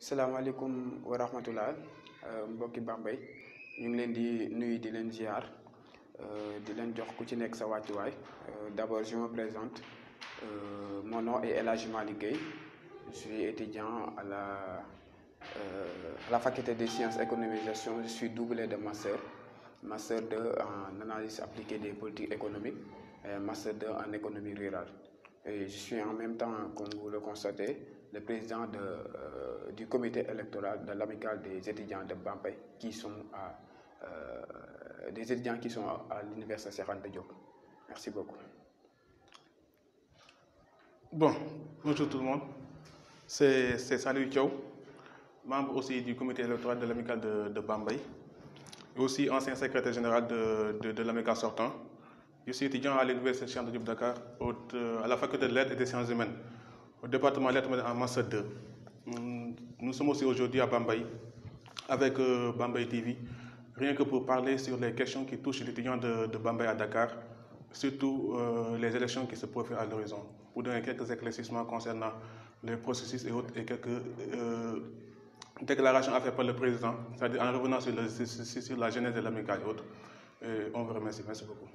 salaamaaleykum wa rahmatullah mbokki Bambey ñu ngi leen di nuyu di leen ziar di leen jox ku ci nekk sa wàccuwaay d'abord je me présente mon nom est El Hadji Malick Gueye je suis étudiant à la faculté des sciences économiques et gestion. Je suis doublé de master 2 en analyse appliquée des politiques économiques et master 2 en économie rurale. Et je suis en même temps, comme vous le constatez, le président du comité électoral de l'amicale des étudiants de Bambey des étudiants qui sont à l'université Cheikh Anta Diop. Merci beaucoup. Bon, bonjour tout le monde. C'est Saliou Thiaw, membre aussi du comité électoral de l'amicale de Bambey, et aussi ancien secrétaire général de l'amicale sortant. Je suis étudiant à l'université Cheikh Anta Diop Dakar, à la faculté de lettres et des sciences humaines, au département lettres en master 2. Nous sommes aussi aujourd'hui à Bambey, avec Bambey TV, rien que pour parler sur les questions qui touchent les étudiants de Bambey à Dakar, surtout les élections qui se profilent à l'horizon, pour donner quelques éclaircissements concernant les processus et autres, et quelques déclarations à faire par le président, c'est-à-dire en revenant sur la genèse de l'amicale et autres. Et on vous remercie. Merci beaucoup.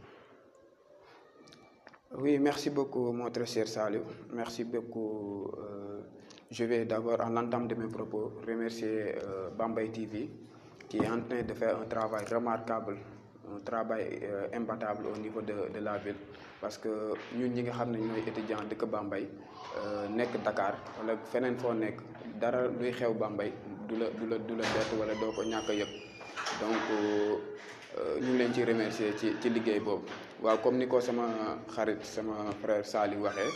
Oui, merci beaucoup, mon très cher Saliou. Merci beaucoup. Je vais d'abord, en l'entame de mes propos, remercier Bambey TV, qui est en train de faire un travail remarquable, un travail imbattable au niveau de la ville. Parce que nous, ñi nga xam ne ñooy étudiants dëkk Bambey nekk Dakar wala feneen foo nekk dara luy xew Bambey du la bett wala doo ko ñàkk a yëg donc ñu ngi leen ci remercier ci liggéey boobu. waaw comme ni ko sama xarit sama frère Saliou waxee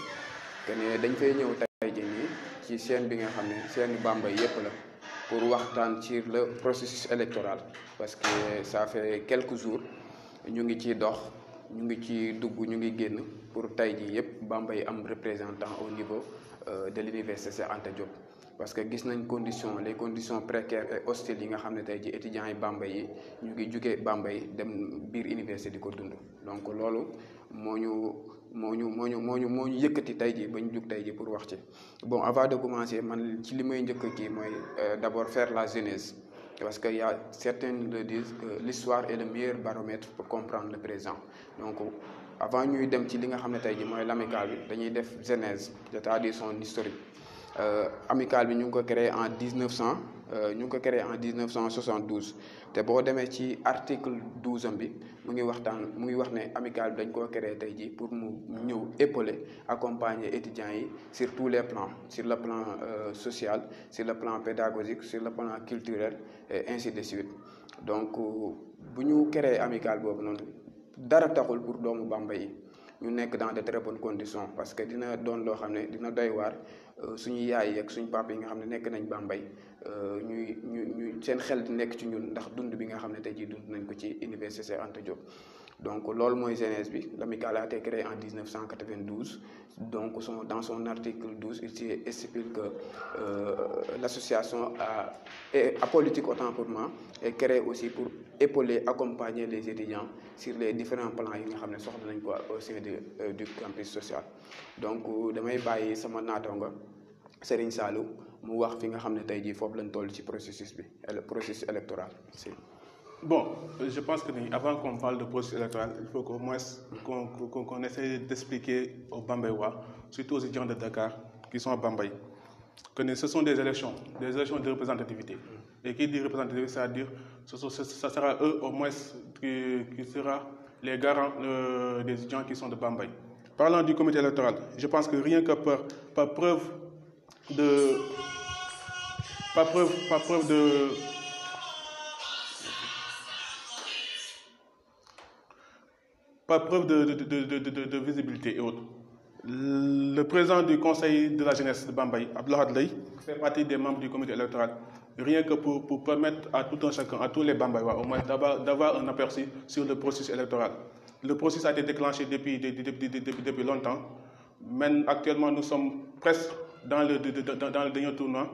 que ne dañ fay ñëw tey jii nii ci chaîne bi nga xam ne chaîne Bambey yépp la pour waxtaan sur le processus électoral parce que ça fait quelques jours ñu ngi ciy dox ñu ngi ci dugg ñu ngi génn pour tey jii yépp Bambey am représentant au niveau de l'université Cheikh Anta Diop. parce que gis nañ les conditions précaires et hostiles yi nga xam ne tey ji étudiants yi Bambey yi ñu ngi jugee Bambey dem biir université di ko dund donc loolu moo ñu yëkkati tey ji ba ñu jug tey ji pour wax ci. Bon, avant de commencer man ci li may njëkk kii mooy d'abord faire la genèse parce que certains le disent que l'histoire est le meilleur baromètre pour comprendre le présent. Donc avant ñuy dem ci li nga xam ne tey ji mooy l'amicale bi dañuy def genèse, c'est-à-dire son historique. Amicale bi ñu ngi ko créé en 1972 te boo demee ci article 12 bi mu ngi wax ne amicale bi dañ koo créé tey jii pour mu ñëw épauler accompagner étudiants yi sur tous les plans, sur le plan social, sur le plan pédagogique, sur le plan culturel et ainsi de suite. Donc bu ñu créé amicale boobu noonu dara taxul pour doomu Bambey yi ñu nekk dans de très bonnes conditions parce que dina doon loo xam ne dina doy waar suñu yaay yi ak suñu papa yi nga xam ne nekk nañ Bambey ñuy seen xel di nekk ci ñun ndax dund bi nga xam ne tey jii dund nañ ko ci université Cheikh Anta Diop. Donc loolu mooy genèse bi. L'amicale a été créée en 1992. Donc dans son article 12 il explique que l'association est apolitique autant pour moi est créée aussi pour épauler accompagner les étudiants sur les différents plans yi nga xam ne soxla nañ ko au sein du campus social. Donc damay bàyyi sama naataango Serigne Saliou mu wax fi nga xam ne tey jii foofu lañ toll ci processus électoral. Bon, je pense que avant qu'on parle de processus électoral, il faut qu'au moins qu'on essaie d'expliquer aux Bambeywa, surtout aux étudiants de Dakar qui sont à Bambey, que ce sont des élections de représentativité. Et qui dit représentativité, c'est-à-dire ce sera eux au moins qui sera les garants des étudiants qui sont de Bambey. Parlant du comité électoral, je pense que rien que par preuve de visibilité et autres. Le président du conseil de la jeunesse de Bambey, Abdoulahad Leye, fait partie des membres du comité électoral, rien que pour permettre à tout un chacun, à tous les Bambeywa, au moins d'avoir un aperçu sur le processus électoral. Le processus a été déclenché depuis longtemps. Mais actuellement, nous sommes presque dans le dernier tournant,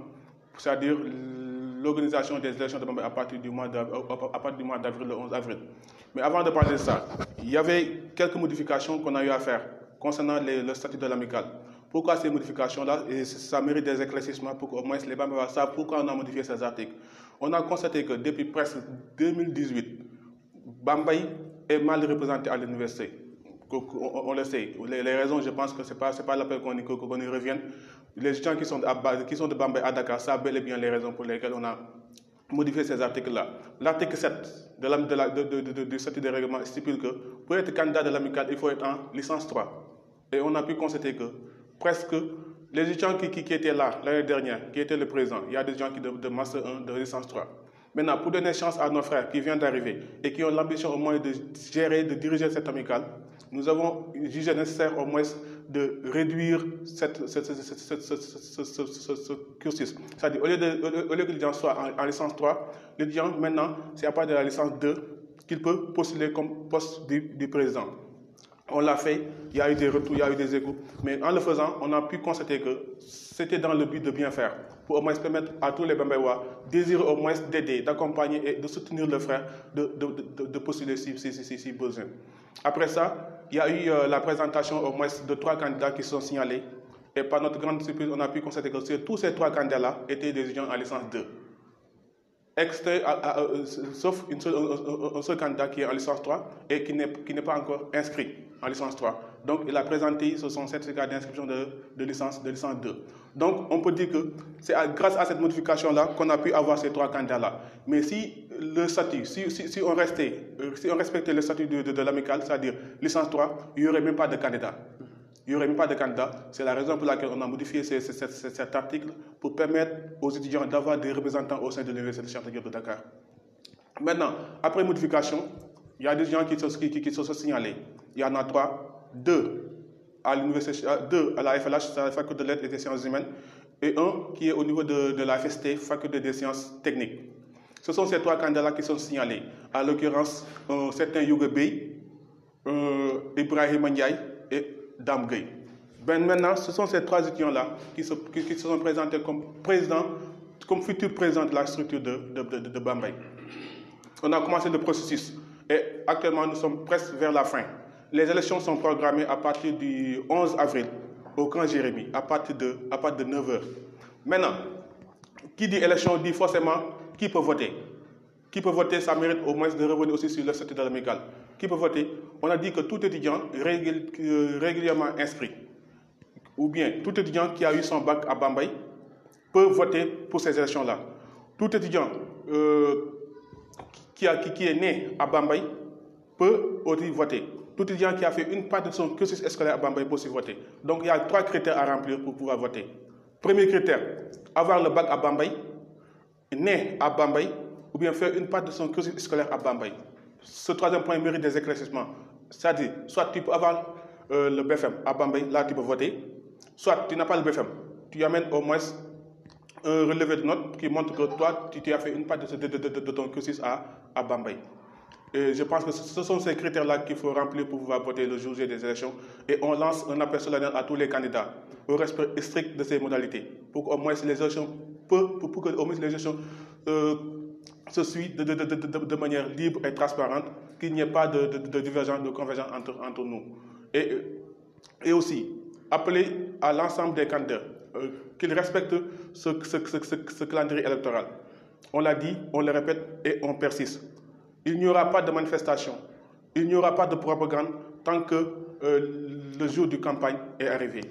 c'est-à-dire l'organisation des élections de Bambey à partir du mois d'avril, le 11 avril. Mais avant de parler de ça, il y avait quelques modifications qu'on a eu à faire concernant le statut de l'amicale Pourquoi ces modifications-là? Et ça mérite des éclaircissements pour qu'au moins les Bambéois savent pourquoi on a modifié ces articles. On a constaté que depuis presque 2018, Bambey est mal représenté à l'université. On le sait. Les raisons, je pense que ce n'est pas l'appel qu'on y revienne. Les gens qui sont de Bambey à Dakar savent bel et bien les raisons pour lesquelles on a modifié ces articles-là. L'article 7 du statut des règlements stipule que pour être candidat de l'amicale, il faut être en licence 3. Et on a pu constater que presque les étudiants qui étaient là l'année dernière, qui étaient le président, il y a des gens qui de master 1, de licence 3. Maintenant, pour donner chance à nos frères qui viennent d'arriver et qui ont l'ambition au moins de gérer, de diriger cette amicale, nous avons jugé nécessaire au moins de réduire ce cursus. C'est-à-dire, au lieu que l'étudiant soit en licence 3, l'étudiant, maintenant, c'est à partir de la licence 2 qu'il peut postuler comme poste du président. On l'a fait, il y a eu des retours, il y a eu des échos, mais en le faisant, on a pu constater que c'était dans le but de bien faire, pour au moins permettre à tous les Bambéois désireux au moins d'aider, d'accompagner et de soutenir le frère, de postuler si besoin. Après ça, il y a eu la présentation au moins de 3 candidats qui sont signalés, et par notre grande surprise, on a pu constater que tous ces 3 candidats-là étaient des étudiants en licence 2. Sauf un seul candidat qui est en licence 3 et qui n'est pas encore inscrit en licence 3. Donc, il a présenté son certificat d'inscription de licence 2. Donc, on peut dire que c'est grâce à cette modification-là qu'on a pu avoir ces 3 candidats-là. Mais si le statut, si on respectait le statut de l'amicale, c'est-à-dire licence 3, il n'y aurait même pas de candidat. Il n'y aurait même pas de candidat. C'est la raison pour laquelle on a modifié cet article pour permettre aux étudiants d'avoir des représentants au sein de l'Université Cheikh Anta Diop de Dakar. Maintenant, après modification, il y a des gens qui sont signalés. Il y en a 3, 2 à l'université, 2 à la FLH, c'est la faculté de lettres et des sciences humaines, et 1 qui est au niveau de la FST, faculté des sciences techniques. Ce sont ces 3 candidats qui sont signalés. À l'occurrence, un certain Youga Bey, Ibrahim Ndiaye et Dame Gueye. Maintenant, ce sont ces 3 étudiants-là qui se sont présentés comme futurs présidents de la structure de Bambey. On a commencé le processus et actuellement nous sommes presque vers la fin. Les élections sont programmées à partir du 11 avril au camp Jérémy, à partir de 9h. Maintenant, qui dit élection dit forcément qui peut voter. Qui peut voter, ça mérite au moins de revenir aussi sur le statut de l'amicale. Qui peut voter? On a dit que tout étudiant régulièrement inscrit, ou bien tout étudiant qui a eu son bac à Bambey, peut voter pour ces élections-là. Tout étudiant qui est né à Bambey peut aussi voter. Tout étudiant qui a fait une part de son cursus scolaire à Bambey peut aussi voter. Donc il y a 3 critères à remplir pour pouvoir voter. Premier critère, avoir le bac à Bambey, né à Bambey, ou bien faire une part de son cursus scolaire à Bambey. Ce 3e point mérite des éclaircissements. C'est-à-dire, soit tu peux avoir le BFM à Bambey, là tu peux voter, soit tu n'as pas le BFM, tu amènes au moins un relevé de notes qui montre que toi, tu as fait une part de ton cursus à Bambey. Et je pense que ce sont ces critères-là qu'il faut remplir pour pouvoir voter le jour J des élections. Et on lance un appel solennel à tous les candidats au respect strict de ces modalités, pour qu'au moins les élections se suivent de manière libre et transparente, qu'il n'y ait pas de divergence, de convergence entre nous. Et aussi, appeler à l'ensemble des candidats qu'ils respectent ce calendrier électoral. On l'a dit, on le répète et on persiste. Il n'y aura pas de manifestation, il n'y aura pas de propagande tant que le jour de campagne est arrivé.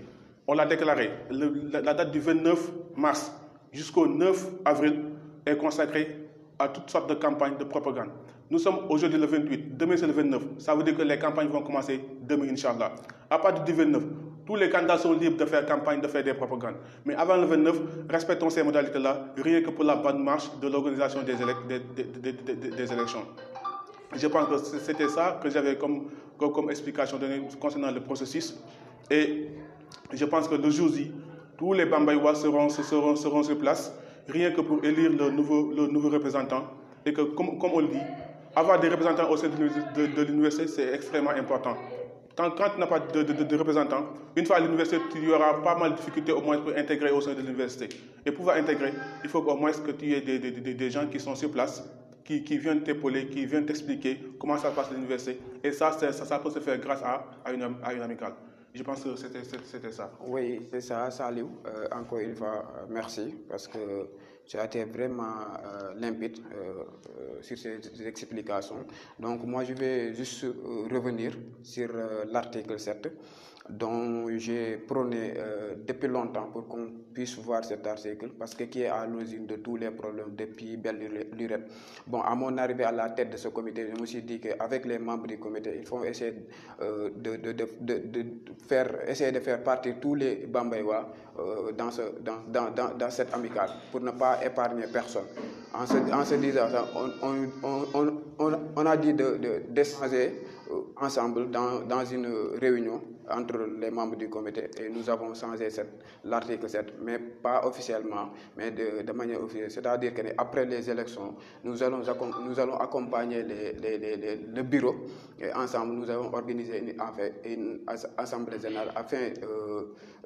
On l'a déclaré, la date du 29 mars jusqu'au 9 avril est consacrée à toutes sortes de campagnes de propagande. Nous sommes aujourd'hui le 28, demain c'est le 29. Ça veut dire que les campagnes vont commencer demain, Inch'Allah. À partir du 29, tous les candidats sont libres de faire campagne, de faire des propagandes. Mais avant le 29, respectons ces modalités-là, rien que pour la bonne marche de l'organisation des élections. Je pense que c'était ça que j'avais comme explication donnée concernant le processus. Et je pense que le jour-ci, tous les Bambéois seront sur place, rien que pour élire le nouveau représentant. Et que, comme on le dit, avoir des représentants au sein de l'université, c'est extrêmement important. Quand tu n'as pas de représentants, une fois à l'université, tu auras pas mal de difficultés au moins pour intégrer au sein de l'université. Et pour pouvoir intégrer, il faut au moins que tu aies des gens qui sont sur place, qui viennent t'épauler, qui viennent t'expliquer comment ça se passe à l'université. Et ça peut se faire grâce à une amicale. Je pense que c'était ça. Oui, c'est ça, Saliou. Encore une fois, merci, parce que tu as été vraiment limpide sur ces explications. Donc moi, je vais juste revenir sur l'article 7, dont j'ai prôné depuis longtemps pour qu'on puisse voir cet article, parce que qui est à l'origine de tous les problèmes depuis belle lurette. Bon, à mon arrivée à la tête de ce comité, je me suis dit qu'avec les membres du comité, il faut essayer essayer de faire partir tous les Bambaïwa dans cette amicale, pour ne pas épargner personne. En se disant ça, on a dit d'échanger ensemble dans une réunion entre les membres du comité, et nous avons changé l'article 7, mais pas officiellement, mais de manière officielle. C'est-à-dire qu'après les élections, nous allons accompagner le bureau, et ensemble nous avons organisé une assemblée générale afin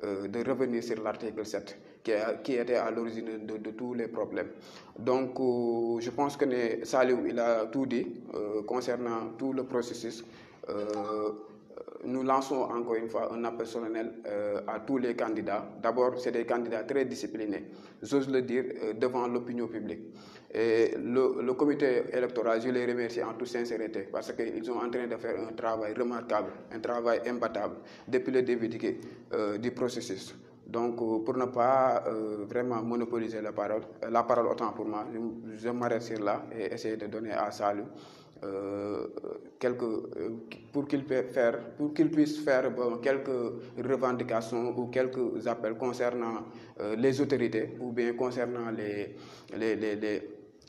de revenir sur l'article 7 qui était à l'origine de tous les problèmes. Donc je pense que Saliou, il a tout dit concernant tout le processus. Nous lançons encore une fois un appel solennel à tous les candidats. D'abord, c'est des candidats très disciplinés, j'ose le dire, devant l'opinion publique. Et le comité électoral, je les remercie en toute sincérité, parce qu'ils sont en train de faire un travail remarquable, un travail imbattable depuis le début du processus. Donc, pour ne pas vraiment monopoliser la parole autant pour moi, je m'arrête sur là et essayer de donner à Saliou pour qu'il puisse faire quelques revendications ou quelques appels concernant les autorités, ou bien concernant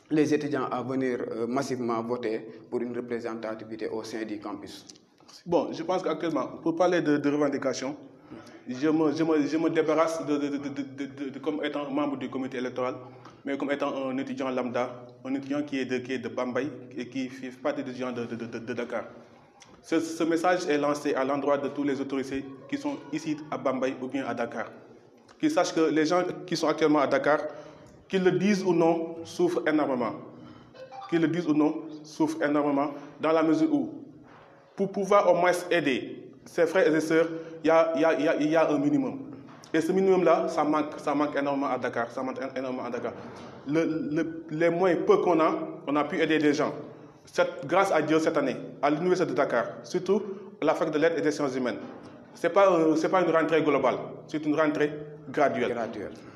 les étudiants à venir massivement voter pour une représentativité au sein du campus. Bon, je pense qu'actuellement, pour parler de revendications, je me débarrasse comme étant membre du comité électoral, mais comme étant un étudiant lambda, un étudiant qui est de Bambey et qui fait partie des étudiants de Dakar. Ce message est lancé à l'endroit de tous les autorités qui sont ici à Bambey ou bien à Dakar. Qu'ils sachent que les gens qui sont actuellement à Dakar, qu'ils le disent ou non, souffrent énormément. Qu'ils le disent ou non, souffrent énormément, dans la mesure où, pour pouvoir au moins aider ses frères et ses sœurs, il y a un minimum. Et ce minimum-là, ça manque énormément à Dakar. Ça manque énormément à Dakar. Les moyens peu qu'on a pu aider des gens. Grâce à Dieu, cette année, à l'Université de Dakar, surtout à la Fac de lettres et des sciences humaines, ce n'est pas une rentrée globale, c'est une rentrée graduelle.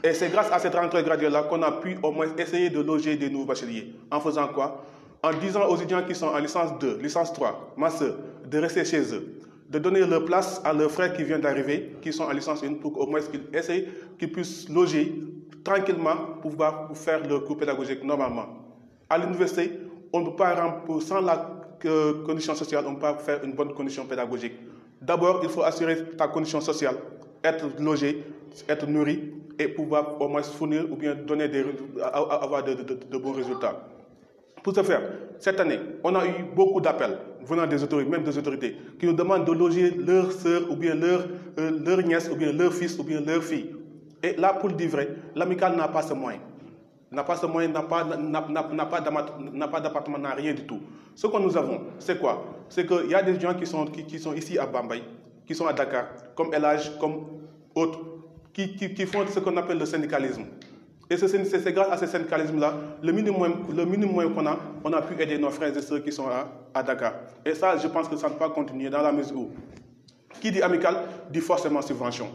Et c'est grâce à cette rentrée graduelle-là qu'on a pu au moins essayer de loger des nouveaux bacheliers. En faisant quoi? En disant aux étudiants qui sont en licence 2, licence 3, master, de rester chez eux, de donner leur place à leurs frères qui viennent d'arriver, qui sont en licence 1, pour qu'au moins qu'ils puissent loger tranquillement pour pouvoir faire leur cours pédagogique normalement. À l'université, on ne peut pas, sans la condition sociale, on ne peut pas faire une bonne condition pédagogique. D'abord, il faut assurer ta condition sociale, être logé, être nourri, et pouvoir au moins fournir ou bien avoir de bons résultats. Pour ce faire, cette année, on a eu beaucoup d'appels venant des autorités, même des autorités, qui nous demandent de loger leurs sœurs ou bien leur nièce ou bien leur fils ou bien leur fille. Et là, pour le dire vrai, l'amicale n'a pas ce moyen. N'a pas ce moyen, n'a pas d'appartement, n'a rien du tout. Ce que nous avons, c'est quoi? C'est qu'il y a des gens qui sont ici à Bambey, qui sont à Dakar, comme Elage, comme autres, qui font ce qu'on appelle le syndicalisme. Et c'est grâce à ce syndicalisme-là, le minimum qu'on a pu aider nos frères et sœurs qui sont à Dakar. Et ça, je pense que ça ne peut pas continuer dans la mesure où, qui dit amical, dit forcément subvention.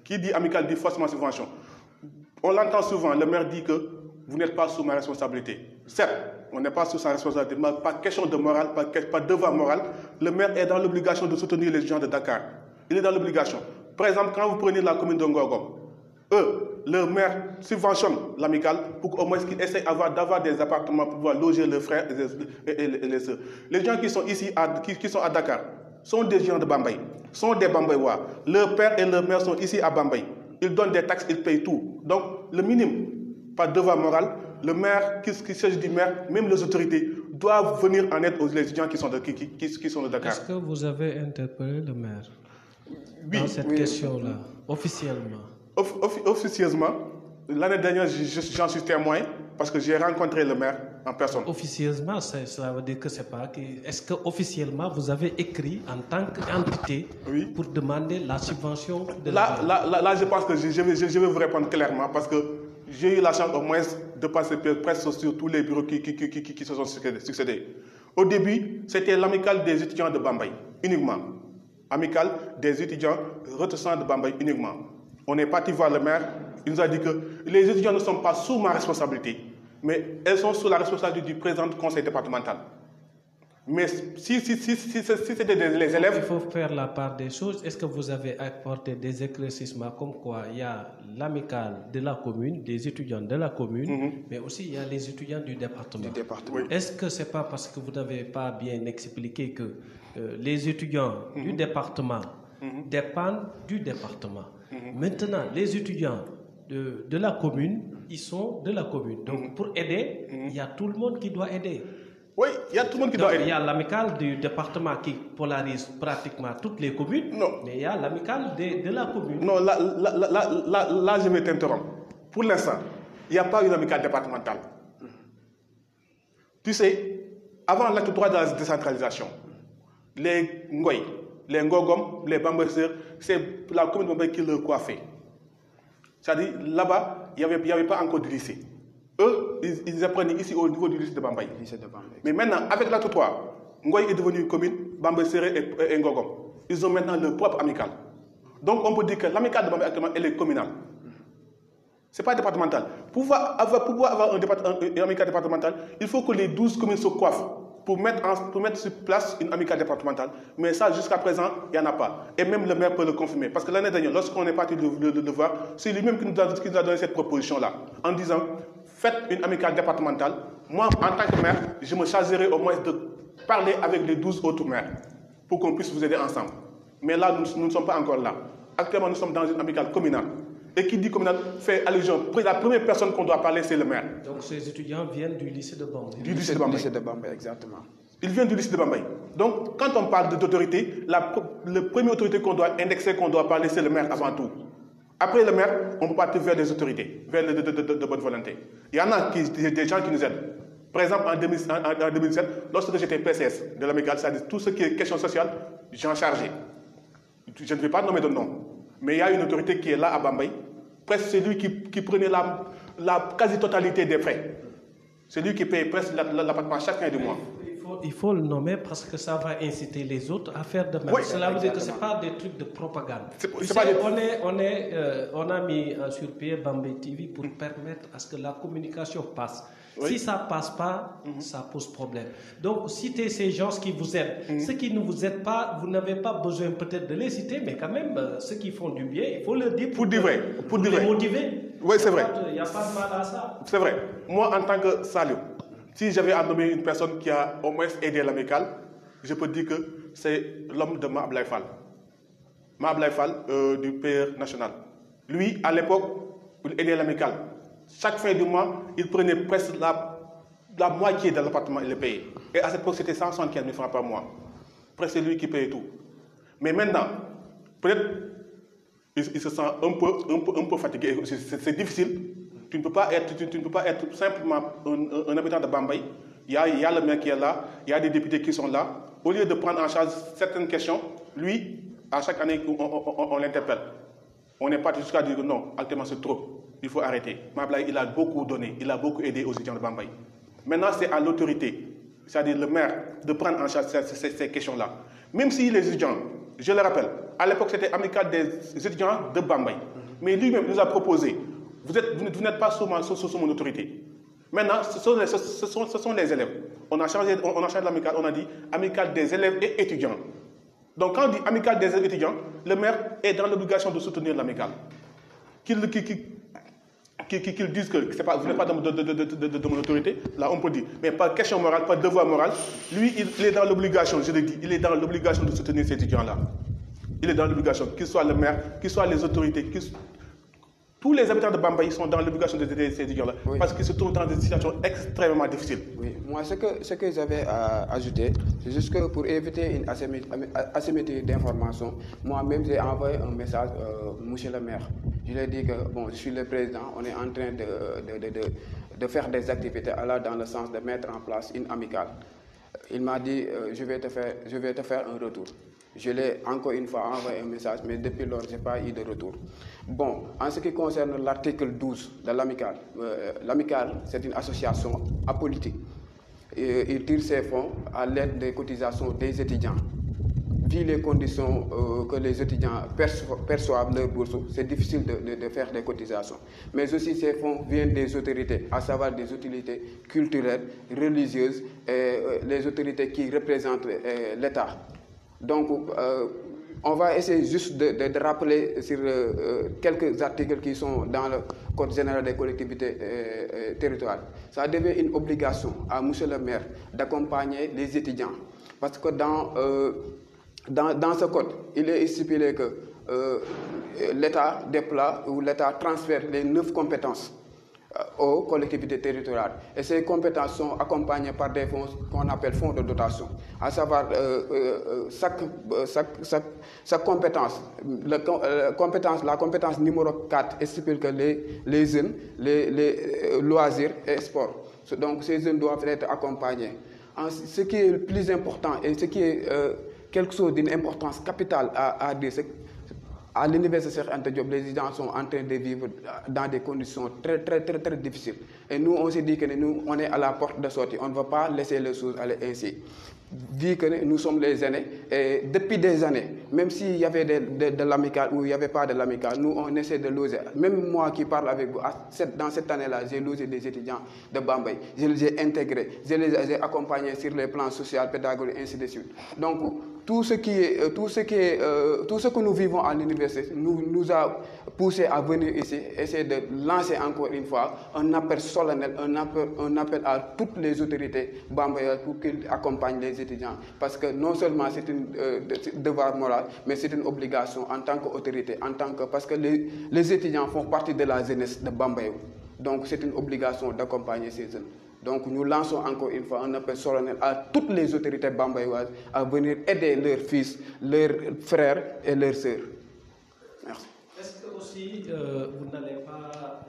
Qui dit amical, dit forcément subvention. On l'entend souvent, le maire dit que vous n'êtes pas sous ma responsabilité. Certes, on n'est pas sous sa responsabilité, mais pas question de morale, pas devoir moral. Le maire est dans l'obligation de soutenir les gens de Dakar. Il est dans l'obligation. Par exemple, quand vous prenez la commune de Ngorgom, le maire subventionne l'amicale pour qu'au moins qu'ils essayent d'avoir des appartements pour pouvoir loger leurs frères et les sœurs. Les gens qui sont ici, qui sont à Dakar, sont des gens de Bambey, sont des Bambaïwa. Leur père et leur mère sont ici à Bambey. Ils donnent des taxes, ils payent tout. Donc, le minimum, pas de devoir moral, le maire, qu'il s'agisse du maire, même les autorités, doivent venir en aide aux étudiants qui sont de Dakar. Est-ce que vous avez interpellé le maire dans cette question-là, officiellement? Officieusement, l'année dernière, j'en suis témoin parce que j'ai rencontré le maire en personne. Officieusement, cela veut dire que c'est pas... Est-ce que officiellement vous avez écrit en tant qu'entité pour demander la subvention de là, je pense que je vais vous répondre clairement parce que j'ai eu la chance au moins de passer presque sur tous les bureaux qui se sont succédés. Au début, c'était l'amicale des étudiants de Bambey, uniquement. Amicale des étudiants ressortissants de Bambey, uniquement. On est parti voir le maire, il nous a dit que les étudiants ne sont pas sous ma responsabilité, mais elles sont sous la responsabilité du président du conseil départemental. Mais si c'était les élèves... Il faut faire la part des choses. Est-ce que vous avez apporté des éclaircissements comme quoi il y a l'amicale de la commune, des étudiants de la commune, mais aussi il y a les étudiants du département. Oui. Est-ce que ce n'est pas parce que vous n'avez pas bien expliqué que les étudiants du département dépendent du département? Maintenant, les étudiants de la commune, ils sont de la commune. Donc pour aider, il y a tout le monde qui doit aider. Oui, il y a tout le monde qui doit aider. Il y a l'amicale du département qui polarise pratiquement toutes les communes, mais il y a l'amicale de la commune. Non, là, je vais t'interrompre. Pour l'instant, il n'y a pas une amicale départementale. Tu sais, avant l'acte 3 de la décentralisation, les Ngoy, les Ngogom, les Bambasseurs, c'est la commune de Bambey qui le coiffait. C'est-à-dire, là-bas, il n'y avait pas encore de lycée. Eux, ils apprennent ici au niveau du lycée de Bambey. Mais maintenant, avec l'acte 3, Ngoy est devenu une commune, Bambasseur et Ngogom. Ils ont maintenant leur propre amicale. Donc, on peut dire que l'amicale de Bambey, actuellement, elle est communale. Ce n'est pas départemental. Pour pouvoir avoir une amicale départementale, il faut que les 12 communes se coiffent pour mettre sur place une amicale départementale. Mais ça, jusqu'à présent, il n'y en a pas. Et même le maire peut le confirmer. Parce que l'année dernière, lorsqu'on est parti le voir, c'est lui-même qui nous a donné cette proposition-là, en disant, faites une amicale départementale. Moi, en tant que maire, je me chargerai au moins de parler avec les 12 autres maires pour qu'on puisse vous aider ensemble. Mais là, nous ne sommes pas encore là. Actuellement, nous sommes dans une amicale communale. Et qui dit communal fait allusion. La première personne qu'on doit parler, c'est le maire. Donc ces étudiants viennent du lycée de Bambey. Du lycée de Bambey, exactement. Ils viennent du lycée de Bambey. Donc quand on parle d'autorité, la première autorité qu'on doit indexer, qu'on doit parler, c'est le maire avant tout. Après le maire, on peut partir vers des autorités, vers de bonne volonté. Il y en a des gens qui nous aident. Par exemple, en 2007, lorsque j'étais PCS de l'amicale, c'est-à-dire tout ce qui est question sociale, j'en chargeais. Je ne vais pas nommer de nom. Mais il y a une autorité qui est là à Bambey. Presque c'est lui qui prenait la quasi-totalité des frais. C'est lui qui paye presque l'appartement chaque fin du mois. Il faut le nommer parce que ça va inciter les autres à faire de même. Cela veut dire que ce n'est pas des trucs de propagande. On a mis sur pied Bambey TV pour permettre à ce que la communication passe. Oui. Si ça ne passe pas, ça pose problème. Donc, citez ces gens qui vous aident. Ceux qui ne vous aident pas, vous n'avez pas besoin peut-être de les citer, mais quand même, ceux qui font du bien, il faut le dire pour les motiver. Oui, c'est vrai. Il n'y a pas de mal à ça. C'est vrai. Moi, en tant que Saliou, si j'avais à nommer une personne qui a au moins aidé l'amicale, je peux dire que c'est l'homme de Maablaye Fall. Maablaye Fall du PR national. Lui, à l'époque, il aidait l'amicale. Chaque fin du mois, il prenait presque la moitié de l'appartement et le payait. Et à cette époque, c'était 175 000 francs par mois. Presque c'est lui qui payait tout. Mais maintenant, peut-être, il se sent un peu fatigué. C'est difficile. Tu ne peux pas être simplement un habitant de Bambey. Il y a le maire qui est là, il y a des députés qui sont là. Au lieu de prendre en charge certaines questions, lui, à chaque année, on l'interpelle. On n'est pas jusqu'à dire non, actuellement c'est trop. Il faut arrêter. Maablaye, il a beaucoup donné, il a beaucoup aidé aux étudiants de Bambey. Maintenant, c'est à l'autorité, c'est-à-dire le maire, de prendre en charge ces questions-là. Même si les étudiants, je le rappelle, à l'époque, c'était amical des étudiants de Bambey. Mais lui-même nous a proposé, vous n'êtes pas sous mon autorité. Maintenant, ce sont les élèves. On a changé l'amical, on a dit amical des élèves et étudiants. Donc, quand on dit amical des élèves et étudiants, le maire est dans l'obligation de soutenir l'amical. Qu'ils disent que vous n'êtes pas de mon autorité, là on peut dire, mais pas question morale, pas devoir moral, lui il est dans l'obligation, je l'ai dit, il est dans l'obligation de soutenir ces étudiants-là. Il est dans l'obligation, qu'il soit le maire, qu'il soit les autorités, tous les habitants de Bambey sont dans l'obligation de aider ces étudiants-là, oui. Parce qu'ils se trouvent dans des situations extrêmement difficiles. Oui, moi ce que j'avais à ajouter, c'est juste que pour éviter une asymétrie d'information, moi-même j'ai envoyé un message, monsieur le maire. Je lui ai dit que bon, je suis le président, on est en train de faire des activités allant dans le sens de mettre en place une amicale. Il m'a dit je vais te faire un retour. Je l'ai encore une fois envoyé un message, mais depuis lors, je n'ai pas eu de retour. Bon, en ce qui concerne l'article 12 de l'amicale, l'amicale, c'est une association apolitique. Il tire ses fonds à l'aide des cotisations des étudiants. Vu les conditions que les étudiants perçoivent leur bourse, c'est difficile de faire des cotisations. Mais aussi ces fonds viennent des autorités, à savoir des autorités culturelles, religieuses, et les autorités qui représentent l'État. Donc, on va essayer juste de rappeler sur quelques articles qui sont dans le Code général des collectivités territoriales. Ça devient une obligation à M. le maire d'accompagner les étudiants. Parce que dans ce code, il est stipulé que l'État déploie ou l'État transfère les 9 compétences aux collectivités territoriales. Et ces compétences sont accompagnées par des fonds qu'on appelle fonds de dotation. À savoir, chaque compétence, la compétence numéro 4 stipule que les jeunes, les loisirs et sports. Donc ces jeunes doivent être accompagnés. Ce qui est le plus important et ce qui est quelque chose d'une importance capitale à dire, c'est à l'université Cheikh Anta Diop, les étudiants sont en train de vivre dans des conditions très difficiles. Et nous, on s'est dit que nous, on est à la porte de sortie. On ne va pas laisser les choses aller ainsi. Dit que nous sommes les aînés, et depuis des années, même s'il y avait de l'amicale ou il n'y avait pas de l'amicale, nous, on essaie de loger. Même moi qui parle avec vous, dans cette année-là, j'ai logé des étudiants de Bambey. Je les ai intégrés, je les ai accompagnés sur les plans sociaux, pédagogiques, ainsi de suite. Donc, tout ce que nous vivons à l'université nous a poussé à venir ici, essayer de lancer encore une fois un appel solennel, un appel à toutes les autorités bambayennes pour qu'ils accompagnent les étudiants. Parce que non seulement c'est un devoir moral, mais c'est une obligation en tant qu'autorité, parce que les étudiants font partie de la jeunesse de Bambey. Donc c'est une obligation d'accompagner ces jeunes. Donc nous lançons encore une fois un appel solennel à toutes les autorités bambayoises à venir aider leurs fils, leurs frères et leurs sœurs. Merci. Est-ce que aussi vous n'allez pas,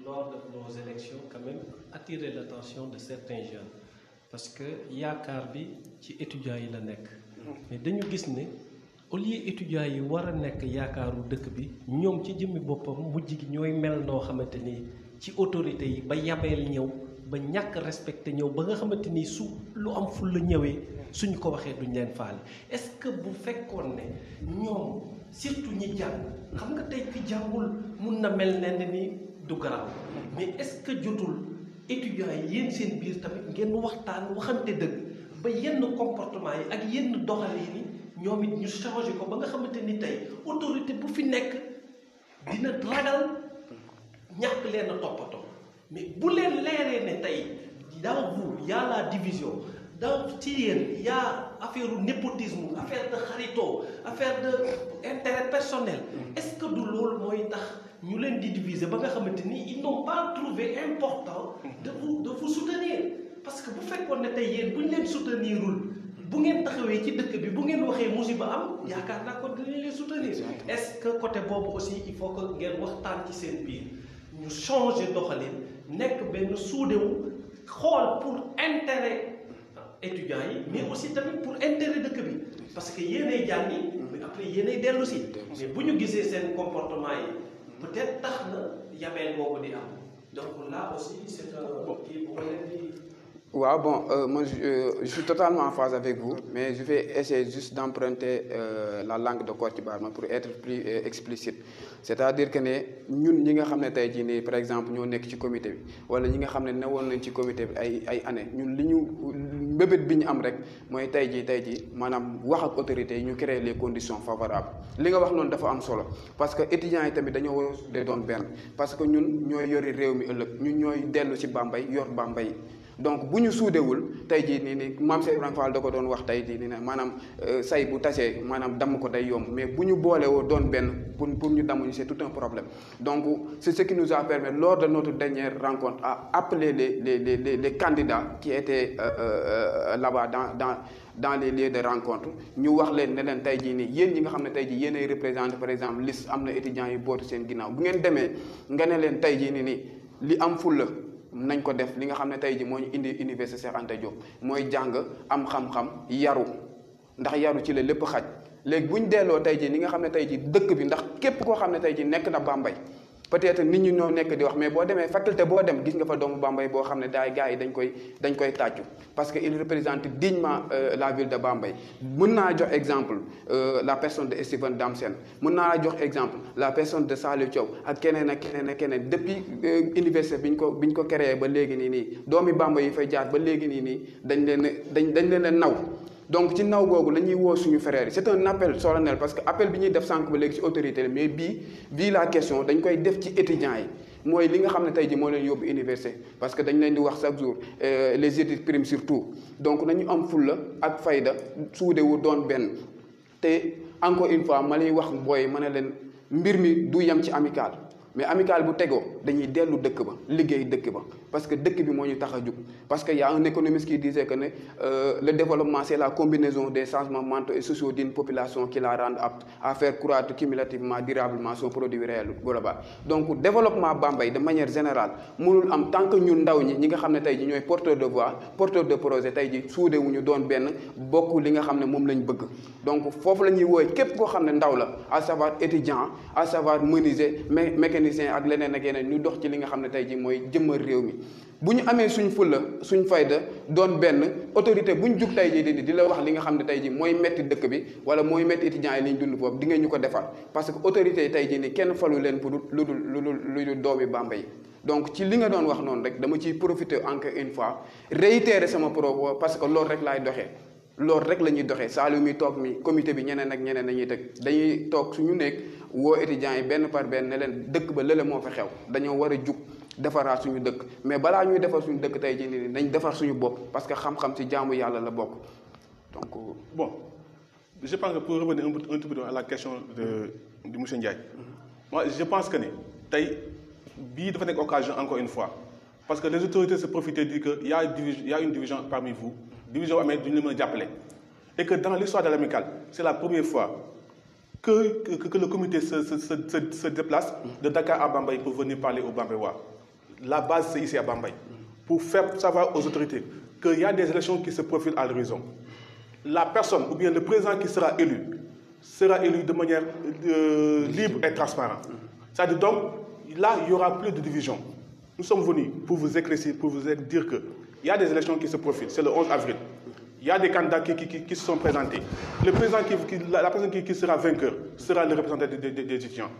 lors de nos élections, quand même, attirer l'attention de certains jeunes? Parce que yaakaar bi ci étudiants yi la nekk. Mais dañu gis ne au lieu étudiants yi war a nekk yaakaaru dëkk bi ñoom ci jëmmi boppam mujj gi ñooy mel noo xamante ni ci autorité yi ba yabeel ñëw ba ñàkk respecté ñëw ba nga xamante ni su lu am ful la ñëwee suñ ko waxee duñ leen faale. Est-ce que bu fekkoon ne ñoom surtout ñi jàng xam nga tey ki jàngul mun na mel ne ni du garaaw mais est-ce que jotul étudiants yi yéen seen biir tamit ngeen waxtaan waxante dëgg ba yenn comportement yi ak yenn doxalin yi ñoom it ñu changé ko ba nga xamante ni tey autorité bu fi nekk dina ragal ñàkk leen a toppatoo. Mais bu leen leeree ne tey dans vous y a la division dans ci yéen y a affaire népotisme affaire de xaritoo affaire de intérêt personnel. Est-ce que du loolu mooy tax ñu leen di diviser ba nga xamante ni ils n'ont pas trouvé important de vous soutenir? Parce que bu fekkoon ne tey yéen bu ñu leen soutenirul bu ngeen taxawee ci dëkk bi bu ngeen waxee musiba am yaakaar naa ko dinañ leen soutenir. Est-ce que côté boobu aussi il faut que ngeen waxtaan ci seen biir ñu changer doxalin nekk benn suudewu xool pour intérêt étudiants yi mais aussi tamit pour intérêt dëkk bi parce que yéenay jàngi mais après yéenay dellu si mais bu ñu gisee seen comportement yi peut-être tax na yabeel boobu di am donc là aussi c'est un kii bu ko leen di. Ouais, bon, moi je suis totalement en phase avec vous, mais je vais essayer juste d'emprunter la langue de Kocc Barma pour être plus explicite. C'est-à-dire que nous, ñi nga xamné tay ji ni par exemple ñoo nekk ci comité bi wala ñi nga xamné néwon nañ ci comité bi ay années ñun li ñu mbébét bi ñu am rek mooy tay ji maanaam wax ak autorités yi ñu créer les conditions favorables. Li nga wax noonu dafa am solo parce que étudiants yi tamit dañoo war a doon benn parce que ñun ñooy yori réew mi ëllëg ñun ñooy dellu ci Bambey yor Bambey. donc bu ñu suudewul tey jii nii ni maam Cheikh Ibrahima Fall da ko doon wax tey jii nii ne maanaam say bu tasee maanaam damm ko day yomb mais bu ñu boolewoo doon benn pour ñu damm ñu c'est tout un problème. Donc c'est ce qui nous a permis lors de notre dernière rencontre à appeler les candidats qui étaient là-bas dans les lieux de rencontre ñu wax leen ne leen tey jii nii yéen ñi nga xam ne tey jii yéenay représenté par exemple liste am na étudiants yi bootu seen ginnaaw bu ngeen demee nga ne leen tey jii nii li am fulla nañ ko def li nga xam ne tey jii moo ñu indi université Cheikh Anta Diop mooy jàng am xam-xam yaru ndax yaru ci la lépp xaj léegi bu ñu delloo tey jii ni nga xam ne tey jii dëkk bi ndax képp koo xam ne tey jii nekk na Bambey peut-être nit ñi ñoo nekk di wax mais boo demee faculté boo dem gis nga fa doomu Bambey boo xam ne gars yi dañ koy tàccu parce que il représente dignement la ville de Bambey. Mën naa jox exemple la personne de Steven Damsen mën naa jox exemple la personne de Saliou Thiaw ak keneen ak keneen ak keneen depuis université bi ñu ko créé ba léegi nii doomi Bambey yi fay jaar ba léegi nii dañ leen naw. Donc ci naw googu la ñuy woo suñu frères yi c'est un appel solennel parce que appel bi ñuy def sànq ba léegi ci autorité la mais bii la question dañ koy def ci étudiants yi mooy li nga xam ne tey ji moo leen yóbbu université parce que dañ leen di wax chaque jour les études priment surtout donc nañu am fulla ak fayda suudewu doon benn te encore une fois ma lay wax booy ma ne leen mbir mi du yem ci amical mais amical bu tegoo dañuy dellu dëkk ba liggéey dëkk ba parce que dëkk bi moo ñu tax a jug parce que y a un économiste qui disait que le développement c'est la combinaison des changements mentaux et sociaux d'une population qui la rend apte à faire croître cumulativement durablement son produit réel global. Donc développement Bambey de manière générale mënul am tant que ñun ndaw ñi nga xam ne tey ji ñooy porteur de voix porteur de projet tey ji suude wu ñu doon benn bokk li nga xam ne moom lañ bëgg. Donc foofu la ñuy woowee képp koo xam ne ndaw la à savoir étudiant à savoir menuisier mécanicien ak leneen ak yeneen ñu dox ci li nga xam ne tey ji mooy jëmmal réew mi. bu ñu amee suñ fulla suñ fayda doon benn autorité buñ jug tey jii di la wax li nga xam ne tey jii mooy metti dëkk bi wala mooy metti étudiants yi li ñu dund foofu di nga ñu ko defar parce que autorité yi tey jii ni kenn falu leen pour lu dul doomi Bambey. Donc ci li nga doon wax noonu rek dama ciy profiter encore une fois réitérer sama propos parce que loolu rek laay doxee loolu rek la ñuy doxee Saliou mi toog mi comité bi ñeneen ak ñeneen dañuy teg dañuy toog suñu nekk woo étudiants yi benn par benn ne leen dëkk ba lële moo fa xew dañoo war a jug defaraat suñu dëkk mais balaa ñuy defar suñu dëkk tey jii nii nañ defar suñu bopp parce que xam-xam ci jaamu yàlla la bokk donc. Bon, je pense que pour revenir un petit peu à la question de monsieur Ndiaye. Moi je pense que tey bii dafa nekk occasion encore une fois parce que les autorités se profitent de dire que y a une division parmi vous division amee duñu la mën a jàppale et que dans l'histoire de l'amicale c'est la première fois que le comité se déplace de Dakar à Bambey pour venir parler aux Bambeywaas. La base, c'est ici à Bambey. Pour faire savoir aux autorités qu'il y a des élections qui se profilent à l'horizon. La personne, ou bien le président qui sera élu de manière libre et transparente. C'est-à-dire donc, là, il n'y aura plus de division. Nous sommes venus pour vous éclaircir, pour vous dire qu'il y a des élections qui se profilent. C'est le 11 avril. Il y a des candidats qui se sont présentés. Le président la personne qui sera vainqueur sera le représentant des étudiants.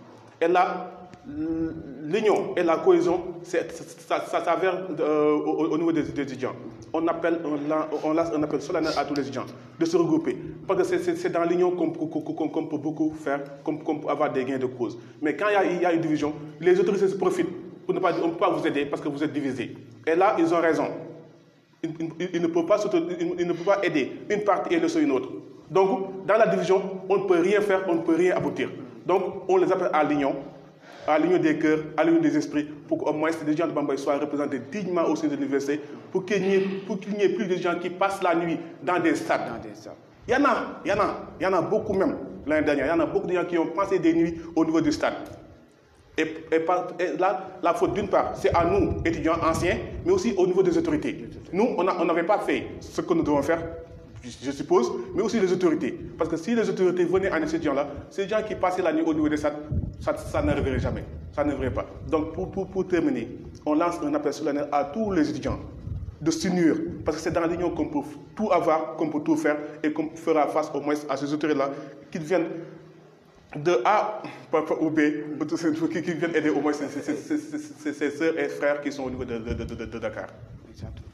Et là, l'union et la cohésion, ça s'avère au niveau des étudiants. On lance un appel solennel à tous les étudiants de se regrouper. Parce que c'est dans l'union qu'on peut beaucoup faire, qu'on peut avoir des gains de cause. Mais quand il y a une division, les autorités se profitent pour ne pas dire on ne peut pas vous aider parce que vous êtes divisés. Et là, ils ont raison. Ils ne peuvent pas aider une partie et laisser une autre. Donc, dans la division, on ne peut rien faire, on ne peut rien aboutir. Donc, on les appelle à l'union des cœurs, à l'union des esprits, pour qu'au moins les gens de Bambey soient représentés dignement au sein de l'université, pour qu'il n'y ait plus de gens qui passent la nuit dans des stades. Il y en a beaucoup même l'année dernière. Il y en a beaucoup de gens qui ont passé des nuits au niveau du stade. Et là, la faute d'une part, c'est à nous, étudiants anciens, mais aussi au niveau des autorités. Nous, on n'avait pas fait ce que nous devons faire, je suppose, mais aussi les autorités. Parce que si les autorités venaient en étudiant-là, ces gens qui passaient la nuit au niveau des stades, ça n'arriverait jamais. Ça n'arriverait pas. Donc, pour terminer, on lance un appel solennel à tous les étudiants de s'unir, parce que c'est dans l'union qu'on peut tout avoir, qu'on peut tout faire, et qu'on fera face au moins à ces autorités-là qui viennent de A ou B, qui viennent aider au moins ses sœurs et frères qui sont au niveau de Dakar. Exactement.